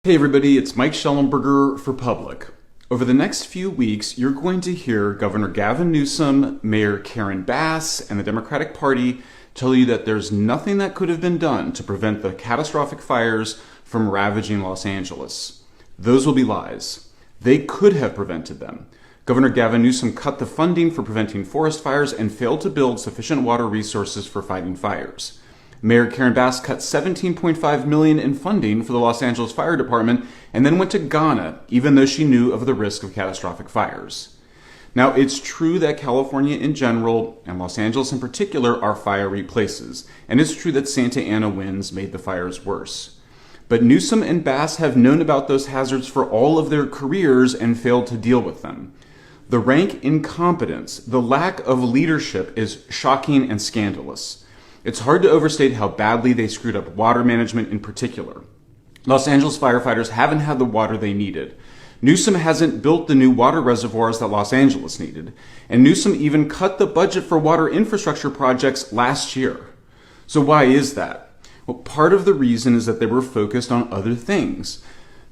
Hey everybody, it's Mike Schellenberger for Public. Over the next few weeks, you're going to hear Governor Gavin Newsom, Mayor Karen Bass, and the Democratic Party tell you that there's nothing that could have been done to prevent the catastrophic fires from ravaging Los Angeles. Those will be lies. They could have prevented them. Governor Gavin Newsom cut the funding for preventing forest fires and failed to build sufficient water resources for fighting fires. Mayor Karen Bass cut $17.5 million in funding for the Los Angeles Fire Department and then went to Ghana, even though she knew of the risk of catastrophic fires. Now, it's true that California in general, and Los Angeles in particular, are fiery places, and it's true that Santa Ana winds made the fires worse. But Newsom and Bass have known about those hazards for all of their careers and failed to deal with them. The rank incompetence, the lack of leadership is shocking and scandalous. It's hard to overstate how badly they screwed up water management in particular. Los Angeles firefighters haven't had the water they needed. Newsom hasn't built the new water reservoirs that Los Angeles needed. And Newsom even cut the budget for water infrastructure projects last year. So why is that? Well, part of the reason is that they were focused on other things.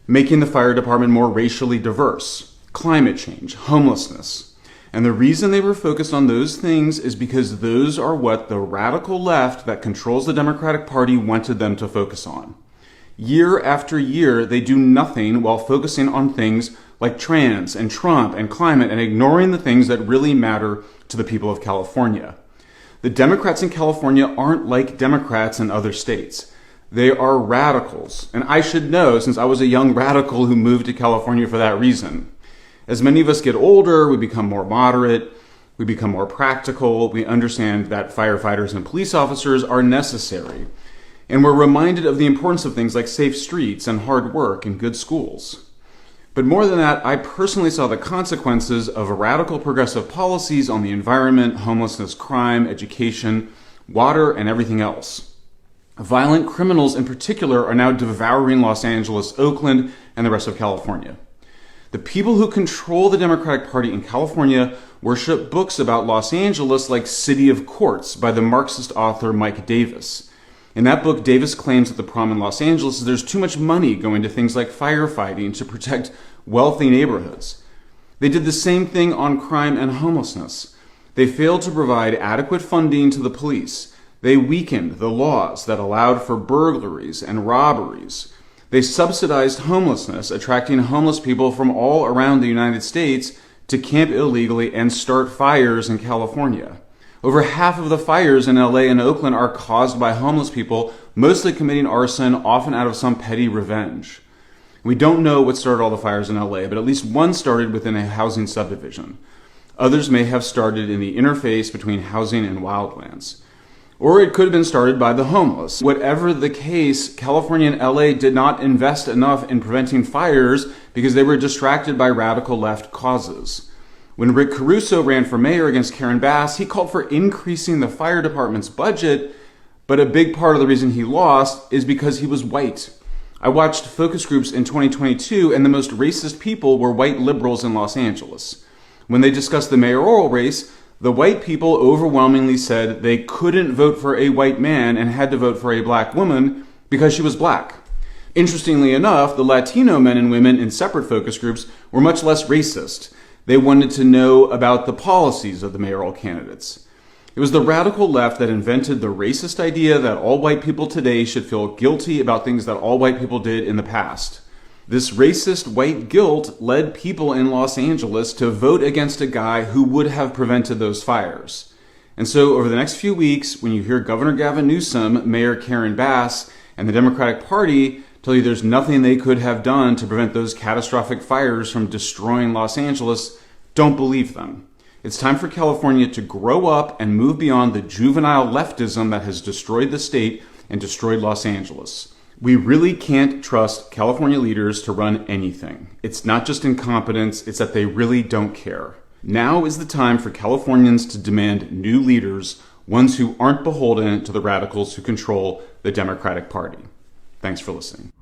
Making the fire department more racially diverse, climate change, homelessness. And the reason they were focused on those things is because those are what the radical left that controls the Democratic Party wanted them to focus on. Year after year, they do nothing while focusing on things like trans and Trump and climate and ignoring the things that really matter to the people of California. The Democrats in California aren't like Democrats in other states. They are radicals. And I should know, since I was a young radical who moved to California for that reason. As many of us get older, we become more moderate, we become more practical, we understand that firefighters and police officers are necessary. And we're reminded of the importance of things like safe streets and hard work and good schools. But more than that, I personally saw the consequences of radical progressive policies on the environment, homelessness, crime, education, water, and everything else. Violent criminals in particular are now devouring Los Angeles, Oakland, and the rest of California. The people who control the Democratic Party in California worship books about Los Angeles like City of Courts by the Marxist author Mike Davis. In that book, Davis claims that the problem in Los Angeles is there's too much money going to things like firefighting to protect wealthy neighborhoods. They did the same thing on crime and homelessness. They failed to provide adequate funding to the police. They weakened the laws that allowed for burglaries and robberies. They subsidized homelessness, attracting homeless people from all around the United States to camp illegally and start fires in California. Over half of the fires in LA and Oakland are caused by homeless people, mostly committing arson, often out of some petty revenge. We don't know what started all the fires in LA, but at least one started within a housing subdivision. Others may have started in the interface between housing and wildlands. Or it could have been started by the homeless. Whatever the case, California and LA did not invest enough in preventing fires because they were distracted by radical left causes. When Rick Caruso ran for mayor against Karen Bass, he called for increasing the fire department's budget, but a big part of the reason he lost is because he was white. I watched focus groups in 2022, and the most racist people were white liberals in Los Angeles. When they discussed the mayoral race, the white people overwhelmingly said they couldn't vote for a white man and had to vote for a black woman because she was black. Interestingly enough, the Latino men and women in separate focus groups were much less racist. They wanted to know about the policies of the mayoral candidates. It was the radical left that invented the racist idea that all white people today should feel guilty about things that all white people did in the past. This racist white guilt led people in Los Angeles to vote against a guy who would have prevented those fires. And so over the next few weeks, when you hear Governor Gavin Newsom, Mayor Karen Bass, and the Democratic Party tell you there's nothing they could have done to prevent those catastrophic fires from destroying Los Angeles, don't believe them. It's time for California to grow up and move beyond the juvenile leftism that has destroyed the state and destroyed Los Angeles. We really can't trust California leaders to run anything. It's not just incompetence, it's that they really don't care. Now is the time for Californians to demand new leaders, ones who aren't beholden to the radicals who control the Democratic Party. Thanks for listening.